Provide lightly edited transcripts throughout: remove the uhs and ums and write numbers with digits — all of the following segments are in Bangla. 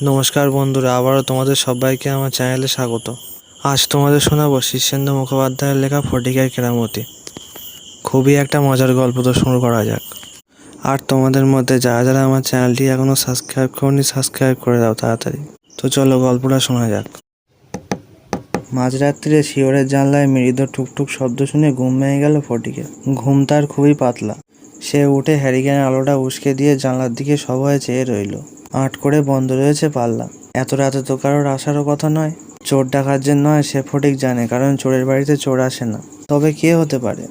নমস্কার বন্ধুরা, আবারও তোমাদের সবাইকে আমার চ্যানেলে স্বাগত। আজ তোমাদের শোনাবো শীর্ষেন্দু মুখোপাধ্যায়ের লেখা ফটিকের কেরামতি। খুবই একটা মজার গল্প, তো শুরু করা যাক। আর তোমাদের মধ্যে যারা যারা আমার চ্যানেলটি এখনও সাবস্ক্রাইব করনি, সাবস্ক্রাইব করে দাও তাড়াতাড়ি। তো চলো গল্পটা শোনা যাক। মাঝরাত্রিরে শিয়রের জানলায় মৃদু টুকটুক শব্দ শুনে ঘুম ভেঙে গেল ফটিকের। ঘুম তার খুবই পাতলা। সে উঠে হ্যারিকেনের আলোটা উস্কে দিয়ে জানলার দিকে সভয়ে চেয়ে রইল। আট করে বন্ধ রয়েছে পাল্লা। এত রাতে তো কারোর আসারও কথা নয়। চোর ডাকাত যে নয় সে ফটিক জানে, কারণ চোরের বাড়িতে চোর আসে না। তবে কে হতে পারে?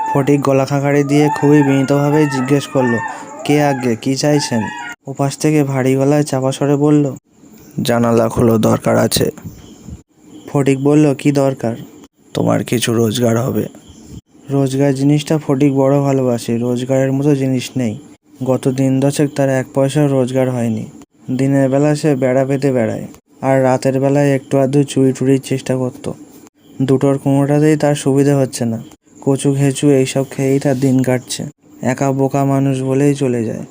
ফটিক গলা খাকারি দিয়ে খুবই বিনীতভাবেই জিজ্ঞেস করলো, কে আজ্ঞে, কি চাইছেন? ওপাশ থেকে ভারী গলায় চাপা স্বরে বলল, জানালা খোলো, দরকার আছে। ফটিক বলল, কি দরকার? তোমার কিছু রোজগার হবে। রোজগার জিনিসটা ফটিক বড় ভালোবাসে। রোজগারের মতো জিনিস নেই। গত দিন দশেক তার এক পয়সাও রোজগার হয়নি। দিনের বেলা সে বেড়া পেতে বেড়ায়, আর রাতের বেলায় একটু আধটু চুরি টুরির চেষ্টা করত। দুটোর কোনোটাতেই তার সুবিধা হচ্ছে না। কচু ঘেঁচু এইসব খেয়েই তার দিন কাটছে। একা বোকা মানুষ বলেই চলে যায়।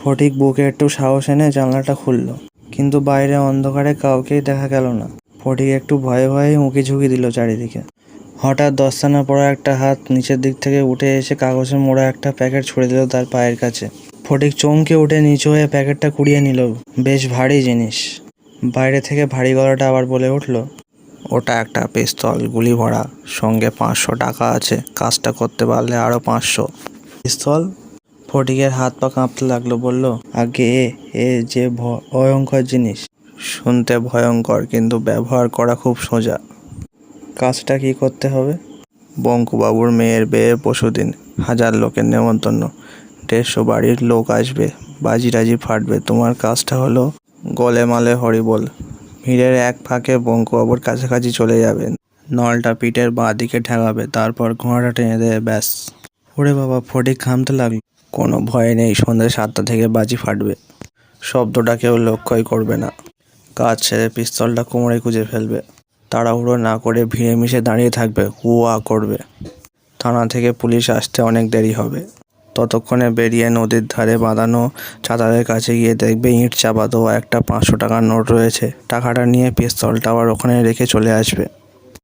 ফটিক বুকে একটু সাহস এনে জানলাটা খুলল, কিন্তু বাইরে অন্ধকারে কাউকেই দেখা গেল না। ফটিক একটু ভয়ে ভয়ে উঁকি ঝুঁকি দিল চারিদিকে। হঠাৎ দস্তানা পড়া একটা হাত নিচের দিক থেকে উঠে এসে কাগজে মোড়া একটা প্যাকেট ছুড়ে দিল তার পায়ের কাছে। ফটিক চমকে উঠে নিচু হয়ে প্যাকেটটা কুড়িয়ে নিল। বেশ ভারী জিনিস। বাইরে থেকে ভারী গলাটা আবার বলে উঠল, ওটা একটা পিস্তল, গুলি ভরা, সঙ্গে 500 টাকা আছে, কাজটা করতে পারলে আরও 500। পিস্তল? ফটিকের হাত পা কাঁপতে লাগলো। বলল, আগে এ যে ভয়ঙ্কর জিনিস। শুনতে ভয়ঙ্কর, কিন্তু ব্যবহার করা খুব সোজা। কাজটা কি করতে হবে? বঙ্কুবাবুর মেয়ের বিয়ে পরশুদিন, 1000 লোকের নেমন্তন্ন, 150 বাড়ির লোক আসবে, বাজি ফাটবে। তোমার কাজটা হলো গলে মালে হরিবোল। ভিড়ের এক ফাঁকে বঙ্কুবাবুর কাছাকাছি চলে যাবেন। নলটা পিঠের বাঁ দিকে ঠেকাবে, তারপর ঘোড়াটা টেনে দেবে, ব্যাস। ওরে বাবা! ফটিক ঘামতে লাগলো। কোনো ভয় নেই, সন্ধ্যে 7টা থেকে বাজি ফাটবে। শব্দটা কেউ লক্ষ্যই করবে না। কাজ ছেড়ে পিস্তলটা কোমরে গুঁজে ফেলবে। তাড়াহুড়ো না করে ভিড়ে মিশে দাঁড়িয়ে থাকবে, হুয়া করবে। থানা থেকে পুলিশ আসতে অনেক দেরি হবে। ততক্ষণে বেরিয়ে নদীর ধারে বাঁধানো চাতালের কাছে গিয়ে দেখবে ইঁট চাপা দেওয়া একটা 500 টাকার নোট রয়েছে। টাকাটা নিয়ে পিস্তলটা আবার ওখানে রেখে চলে আসবে।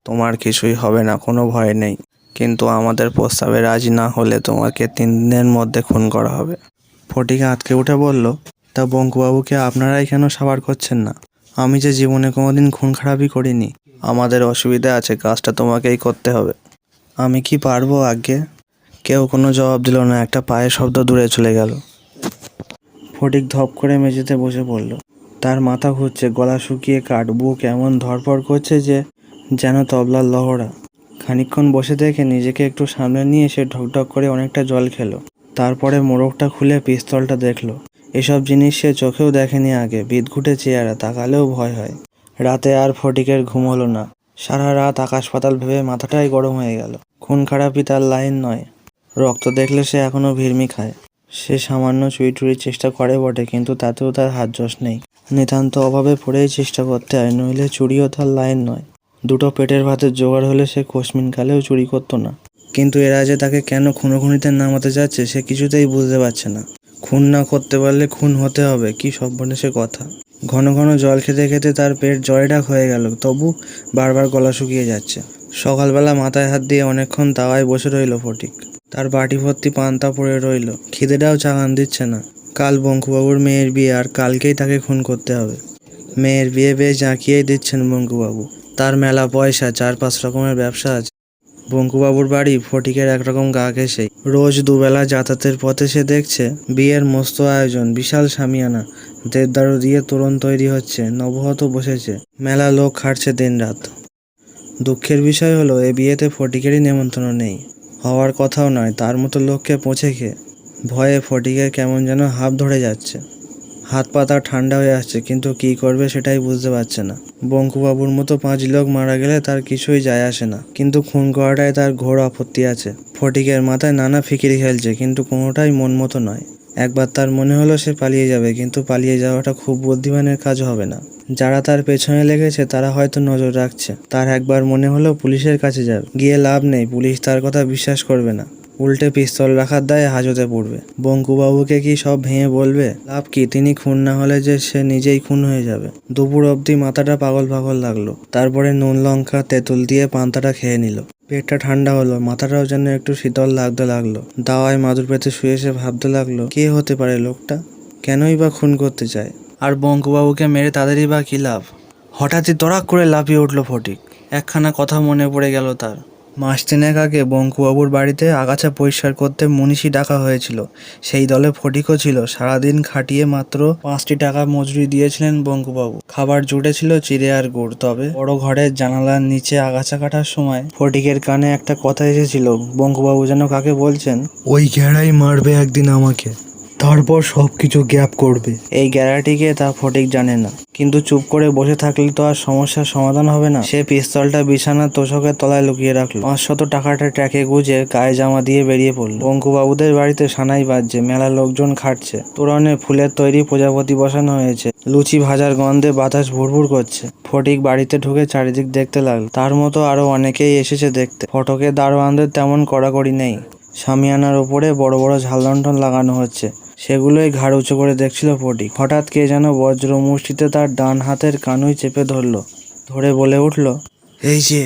তোমার কিছুই হবে না, কোনো ভয় নেই। কিন্তু আমাদের প্রস্তাবে রাজি না হলে তোমাকে 3 দিনের মধ্যে খুন করা হবে। ফটিক আঁতকে উঠে বলল, তা বঙ্কুবাবুকে আপনারাই কেন সাবার করছেন না? আমি যে জীবনে কোনোদিন খুন খারাপই করিনি। আমাদের অসুবিধা আছে, কাজটা তোমাকেই করতে হবে। আমি কি পারবো আজ্ঞে? কেউ কোনো জবাব দিল না। একটা পায়ের শব্দ দূরে চলে গেল। ফটিক ধপ করে মেঝেতে বসে পড়ল। তার মাথা ঘুরছে, গলা শুকিয়ে কাঠ, বুক এমন ধড়ফড় করছে যে যেন তবলার লহরা। খানিকক্ষণ বসে দেখে নিজেকে একটু সামনে নিয়ে সে ঢকঢক করে অনেকটা জল খেলো। তারপরে মোড়কটা খুলে পিস্তলটা দেখলো। এসব জিনিস সে চোখেও দেখেনি আগে। বিদঘুটে চেহারা, তাকালেও ভয় হয়। রাতে আর ফটিকের ঘুম হলো না। সারা রাত আকাশ পাতাল ভেবে মাথাটাই গরম হয়ে গেল। খুন খারাপই তার লাইন নয়। রক্ত দেখলে সে এখনো ভিড়মি খায়। সে সামান্য চুরি টুরির চেষ্টা করে বটে, কিন্তু তাতেও তার হাত যশ নেই। নিতান্ত অভাবে পড়েই চেষ্টা করতে হয়, নইলে চুরিও তার লাইন নয়। দুটো পেটের ভাতের জোগাড় হলে সে কোশমিন কালেও চুরি করতো না। কিন্তু এরা যে তাকে কেন খুনোখুনিতে নামাতে যাচ্ছে সে কিছুতেই বুঝতে পারছে না। খুন না করতে পারলে খুন হতে হবে, কি সর্বনেশে কথা। ঘন ঘন জল খেতে খেতে তার পেট জয়ডাক হয়ে গেল, তবু বারবার গলা শুকিয়ে যাচ্ছে। সকালবেলা মাথায় হাত দিয়ে অনেকক্ষণ তাওয়ায় বসে রইল ফটিক। তার বাটি ভর্তি পান্তা পড়ে রইল। খিদেটাও চাগান দিচ্ছে না। কাল বঙ্কুবাবুর মেয়ের বিয়ে, আর কালকেই তাকে খুন করতে হবে। মেয়ের বিয়ে বেশ জাঁকিয়েই দিচ্ছেন বঙ্কুবাবু। তার মেলা পয়সা, 4-5 রকমের ব্যবসা আছে। বঙ্কুবাবুর বাড়ি ফটিকের একরকম গা ঘেঁষেই। রোজ দুবেলা যাতায়াতের পথে সে দেখছে বিয়ের মস্ত আয়োজন, বিশাল শামিয়ানা, দেবদারু দিয়ে তোরণ তৈরি হচ্ছে, নবহত বসেছে, মেলা লোক খাটছে দিনরাত। দুঃখের বিষয় হলো এ বিয়েতে ফটিকেরই নেমন্তন্ন নেই। হওয়ার কথাও নয়। তার মতো লোককে পৌঁছে খেয়ে ভয়ে ফটিকের কেমন যেন হাঁপ ধরে যাচ্ছে। হাত পা তার ঠান্ডা হয়ে আসছে, কিন্তু কী করবে সেটাই বুঝতে পারছে না। বঙ্কুবাবুর মতো 5 লোক মারা গেলে তার কিছুই যায় আসে না, কিন্তু খুন করাটায় তার ঘোর আপত্তি আছে। ফটিকের মাথায় নানা ফিকির খেলছে, কিন্তু কোনোটাই মন মতো নয়। একবার তার মনে হলো সে পালিয়ে যাবে, কিন্তু পালিয়ে যাওয়াটা খুব বুদ্ধিমানের কাজ হবে না। যারা তার পেছনে লেগেছে তারা হয়তো নজর রাখছে। তার একবার মনে হলো পুলিশের কাছে যাবে। গিয়ে লাভ নেই, পুলিশ তার কথা বিশ্বাস করবে না। উল্টে পিস্তল রাখার দায়ে হাজতে পড়বে। বঙ্কুবাবুকে কি সব ভেঙে বলবে? লাভ কি? তিনি খুন না হলে যে সে নিজেই খুন হয়ে যাবে। দুপুর অবধি মাথাটা পাগল পাগল লাগলো। তারপরে নুন লঙ্কা তেঁতুল দিয়ে পান্তাটা খেয়ে নিল। পেটটা ঠান্ডা হলো, মাথাটাও যেন একটু শীতল লাগতে লাগলো। দাওয়ায় মাদুর পেতে শুয়ে সে ভাবতে লাগলো, কে হতে পারে লোকটা? কেনই বা খুন করতে চায়? আর বঙ্কুবাবুকে মেরে তাদেরই বা কী লাভ? হঠাৎই তড়াক করে লাফিয়ে উঠল ফটিক। একখানা কথা মনে পড়ে গেল তার। মাস তিনেক আগে বঙ্কুবাবুর বাড়িতে আগাছা পরিষ্কার করতে মনীষী ডাকা হয়েছিল। সেই দলে ফটিকও ছিল। সারাদিন খাটিয়ে মাত্র 5টি টাকা মজুরি দিয়েছিলেন বঙ্কুবাবু। খাবার জুটেছিল চিড়ে আর গুড়। তবে বড় ঘরের জানালার নিচে আগাছা কাটার সময় ফটিকের কানে একটা কথা এসেছিল। বঙ্কুবাবু যেন কাকে বলছেন, ওই গ্যাড়াই মারবে একদিন আমাকে, তারপর সবকিছু গ্যাপ করবে। এই গ্যারাটিকে তা ফটিক জানে না, কিন্তু চুপ করে বসে থাকলে তো আর সমস্যার সমাধান হবে না। সে পিস্তলটা বিছানার তোষকের তলায় লুকিয়ে রাখলো। 500 টাকাটা ট্র্যাকে গুজে গায়ে জামা দিয়ে বেরিয়ে পড়ল। বঙ্কুবাবুদের বাড়িতে সানাই বাজছে, মেলা লোকজন খাটছে। তোরণে ফুলের তৈরি প্রজাপতি বসানো হয়েছে। লুচি ভাজার গন্ধে বাতাস ভুরভুর করছে। ফটিক বাড়িতে ঢুকে চারিদিক দেখতে লাগলো। তার মতো আরো অনেকেই এসেছে দেখতে। ফটকে দারোয়ানদের তেমন কড়াকড়ি নেই। শামিয়ানার ওপরে বড় বড় ঝাল লণ্ঠন লাগানো হচ্ছে, সেগুলোই ঘাড় উঁচু করে দেখছিল ফটিক। হঠাৎ কে যেন বজ্র মুষ্টিতে তার ডান হাতের কানুই চেপে ধরে বলে উঠল, এই যে।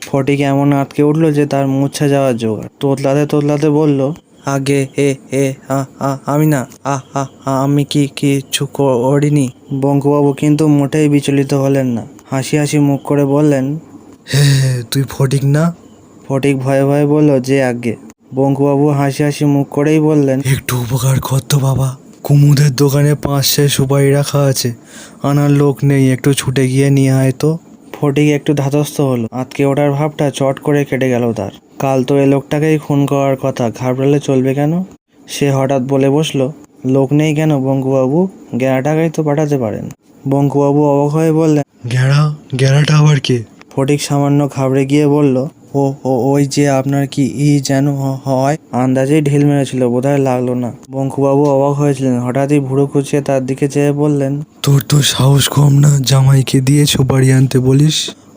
ফটিক এমন আটকে উঠল যে তার মূর্ছা যাওয়ার জোগাড়। তোতলাতে বলল, আগে আমি না, আমি কিছু করিনি। বঙ্কুবাবু কিন্তু মোটেই বিচলিত হলেন না। হাসি হাসি মুখ করে বললেন, হে তুই ফটিক না? ফটিক ভয়ে ভয়ে বলল, যে আগে। বঙ্কুবাবু হাসি হাসি মুখ করেই বললেন, একটু উপকার করতো বাবা, কুমুদের দোকানে 5 সুপারি রাখা আছে, আনার লোক নেই, একটু ছুটে গিয়ে নিয়ে আয় তো। ফটিক একটু ধাতস্থ হলো। আটকে ওঠার ভাবটা চট করে কেটে গেল তার। কাল তো এ লোকটাকেই খুন করার কথা, ঘাবড়ালে চলবে কেন? সে হঠাৎ বলে বসলো, লোক নেই কেন বঙ্কুবাবু? গ্যাড়াটাকেই তো পাঠাতে পারেন। বঙ্কুবাবু অবাক হয়ে বললেন, গ্যাড়াটা আবার কে? ফটিক সামান্য ঘাবড়ে গিয়ে বলল, ওই যে আপনার কি যেন হয়। আন্দাজেই ঢিল মেরেছিল, বোধহয় লাগলো না। বঙ্কুবাবু অবাক হয়েছিলেন। হঠাৎই ভুরু কুঁচিয়ে তার দিকে চেয়ে বললেন, তোর তো সাহস কম না, জামাইকে দিয়ে সুপারি আনতে বলিস,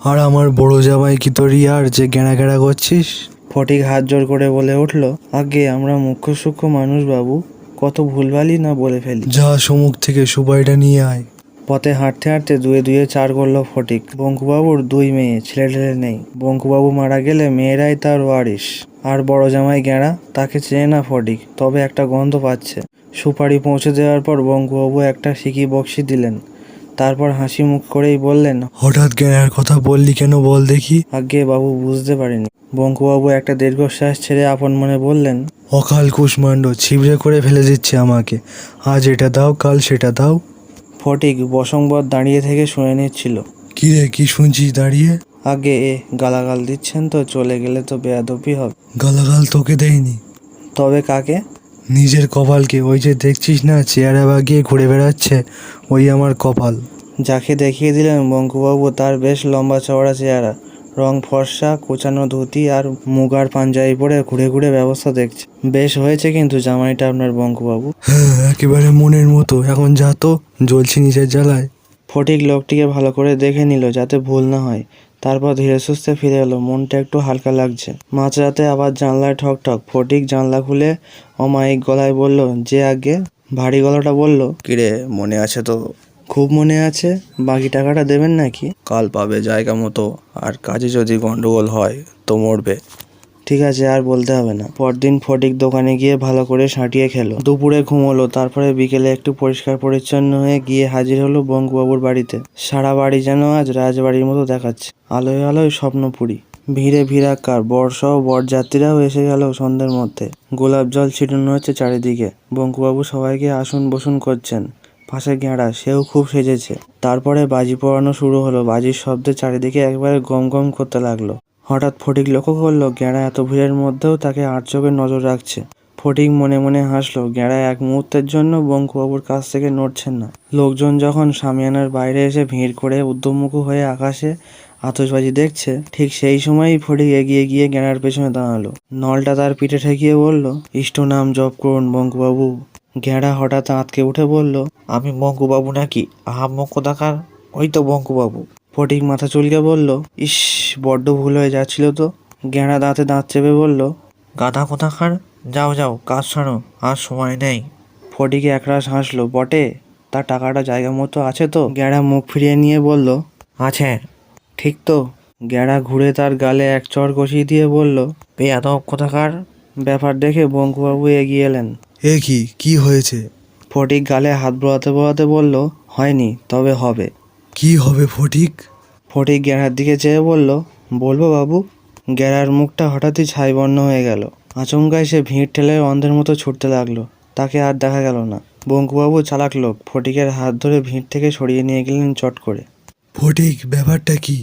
আর আমার বড় জামাই কি তোর ইয়ার যে গেঁড়া করছিস? ফটিক হাত জোর করে বলে উঠল, আগে আমরা মুখ্য সূক্ষ্ম মানুষ বাবু, কত ভুলভালই না বলে ফেলি। যা সম্মুখ থেকে সুপারিটা নিয়ে আয়। পথে হাঁটতে হাঁটতে দুয়ে 4 করলো ফটিক। বঙ্কুবাবুর 2 মেয়ে, ছেলে নেই। বঙ্কুবাবু মারা গেলে মেয়েরাই তার ওয়ারিশ। আর বড় জামাই গেঁড়া, তাকে চেনে না ফটিক, তবে একটা গন্ধ পাচ্ছে। সুপারি পৌঁছে দেওয়ার পর বঙ্কুবাবু একটা সিকি বক্সি দিলেন। তারপর হাসি মুখ করেই বললেন, হঠাৎ গেঁড়ার কথা বললি কেন বল দেখি? আগে বাবু বুঝতে পারিনি। বঙ্কুবাবু একটা দীর্ঘশ্বাস ছেড়ে আপন মনে বললেন, অকাল কুষ্মাণ্ড ছিবড়ে করে ফেলে দিচ্ছে আমাকে, আজ এটা দাও কাল সেটা দাও। ফটিক বসংবদ দাঁড়িয়ে থেকে শুনে নিচ্ছিল। কিরে, কি শুনছিস দাঁড়িয়ে? আগে গালাগাল দিচ্ছেন তো, চলে গেলে তো বেয়াদবি হবে। গালাগাল তোকে দেয়নি। তবে কাকে? নিজের কপালকে। ওই যে দেখছিস না চেয়ারে বাগিয়ে ঘুরে বেড়াচ্ছে, ওই আমার কপাল। যাকে দেখিয়ে দিলেন বঙ্কুবাবু, তার বেশ লম্বা চওড়া চেহারা, রং ফর্সা, কোচানো ধুতি আর মুগার পাঞ্জাবি পরে ঘুরে ঘুরে ব্যবস্থা দেখছে। বেশ হয়েছে কিন্তু জামাইটা আপনার বঙ্কুবাবু। হ্যাঁ, একেবারে মনের মতো। এখন যা তো, জ্বলছি নিচের জ্বালায়। ফটিক লোকটিকে ভালো করে দেখে নিল যাতে ভুল না হয়। তারপর ধীরে সুস্থে ফিরে এলো। মনটা একটু হালকা লাগছে। মাঝরাতে আবার জানলায় ঠক। ফটিক জানলা খুলে অমায়িক গলায় বলল, যে আগে। ভারী গলাটা বলল, কিরে মনে আছে তো? খুব মনে আছে। বাকি টাকাটা দেবেন নাকি? কাল পাবে জায়গা মতো, আর কাজে যদি গন্ডগোল হয় তো মরবে। ঠিক আছে, আর বলতে হবে না। পরদিন ফটিক দোকানে গিয়ে ভালো করে সাঁটিয়ে খেলো। দুপুরে ঘুমোলো। তারপরে বিকেলে একটু পরিষ্কার পরিচ্ছন্ন হয়ে গিয়ে হাজির হলো বঙ্কুবাবুর বাড়িতে। সারা বাড়ি যেন আজ রাজবাড়ির মতো দেখাচ্ছে। আলোয় আলোয় স্বপ্নপুরী। ভিড়ে ভিড়াক্কার। বরসহ বরযাত্রীরাও এসে গেল সন্ধ্যের মধ্যে। গোলাপ জল ছিটানো হচ্ছে চারিদিকে। বঙ্কুবাবু সবাইকে আসন বসুন করছেন। পাশে গেঁড়া, সেও খুব সেজেছে। তারপরে বাজি পোড়ানো শুরু হলো। বাজির শব্দে চারিদিকে একবারে গম গম করতে লাগলো। হঠাৎ ফটিক লক্ষ্য করলো গেঁড়া এত ভিড়ের মধ্যেও তাকে আড়চোখে নজর রাখছে। ফটিক মনে মনে হাসলো। গেঁড়া এক মুহূর্তের জন্য বঙ্কুবাবুর কাছ থেকে নড়ছেন না। লোকজন যখন শামিয়ানার বাইরে এসে ভিড় করে উদ্যমমুখী হয়ে আকাশে আতশবাজি দেখছে, ঠিক সেই সময়ই ফটিক এগিয়ে গিয়ে গেঁড়ার পেছনে দাঁড়ালো। নলটা তার পিঠে ঠেকিয়ে বলল, ইষ্ট নাম জপ করুন বঙ্কুবাবু। গেঁড়া হঠাৎ আঁতকে উঠে বলল, আমি বঙ্কুবাবু নাকি? আহাম্মক কোথাকার। ওই তো বঙ্কুবাবু। ফটিক মাথা চুলকে বলল, ইস, বড্ড ভুল হয়ে যাচ্ছিল তো। গেঁড়া দাঁতে দাঁত চেপে বলল, গাধা কোথাকার, যাও যাও কাজ সারো, আর সময় নেই। ফটিকে একরাশ হাসলো। বটে, তার টাকাটা জায়গা মতো আছে তো? গ্যাড়া মুখ ফিরিয়ে নিয়ে বলল, আছে। ঠিক তো? গ্যাড়া ঘুরে তার গালে এক চড় কষিয়ে দিয়ে বলল, বেয়াদব কোথাকার। ব্যাপার দেখে বঙ্কুবাবু এগিয়ে এলেন। এ কি হয়েছে? ফটিক গালে হাত বোলাতে বোলাতে বলল, হয়নি, তবে হবে। কি হবে ফটিক? ফটিক গ্যাড়ার দিকে চেয়ে বলল, বলবো বাবু? গ্যাড়ার মুখটা হঠাৎই ছাইবর্ণ হয়ে গেল। আচমকায় সে ভিড় ঠেলে অন্ধের মতো ছুটতে লাগলো। তাকে আর দেখা গেল না। বঙ্কুবাবু চালাক লোক, ফটিকের হাত ধরে ভিড় থেকে সরিয়ে নিয়ে গেলেন চট করে। ফটিক, ব্যাপারটা কি?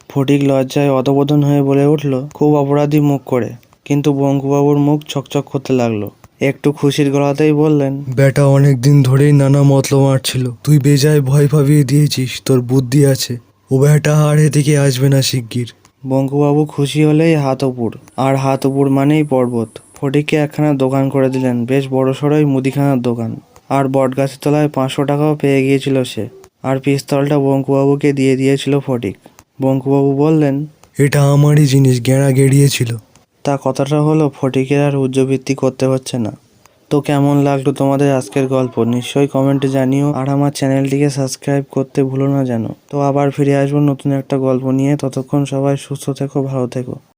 ফটিক লজ্জায় অধবোধন হয়ে বলে উঠল, খুব অপরাধী মুখ করে। কিন্তু বঙ্কুবাবুর মুখ চকচক করতে লাগলো। একটু খুশির গলাতেই বললেন, বেটা অনেকদিন ধরেই নানা মতলব মারছিল, তুই বেজায় ভয় পাবিয়ে দিয়েছিস, তোর বুদ্ধি আছে। ও বেটা আর এদিকে আসবে না শিগগির। বঙ্কুবাবু খুশি হলেই হাতপুর, আর হাতপুর মানেই পর্বত। ফটিককে একখানা দোকান করে দিলেন, বেশ বড়সড়ই মুদিখানার দোকান। আর বটগাছের তলায় 500 টাকাও পেয়ে গিয়েছিল সে। আর পিস্তলটা বঙ্কুবাবুকে দিয়ে দিয়েছিল ফটিক। বঙ্কুবাবু বললেন, এটা আমারই জিনিস, গেঁড়া গেড়িয়েছিল। তা কথাটা হলো, ফটিকের আর উচ্চবৃত্তি করতে হচ্ছে না। তো কেমন লাগলো তোমাদের আজকের গল্প নিশ্চয়ই কমেন্টে জানিও, আর আমার চ্যানেলটিকে সাবস্ক্রাইব করতে ভুলো না যেন। তো আবার ফিরে আসবো নতুন একটা গল্প নিয়ে। ততক্ষণ সবাই সুস্থ থেকো, ভালো থেকো।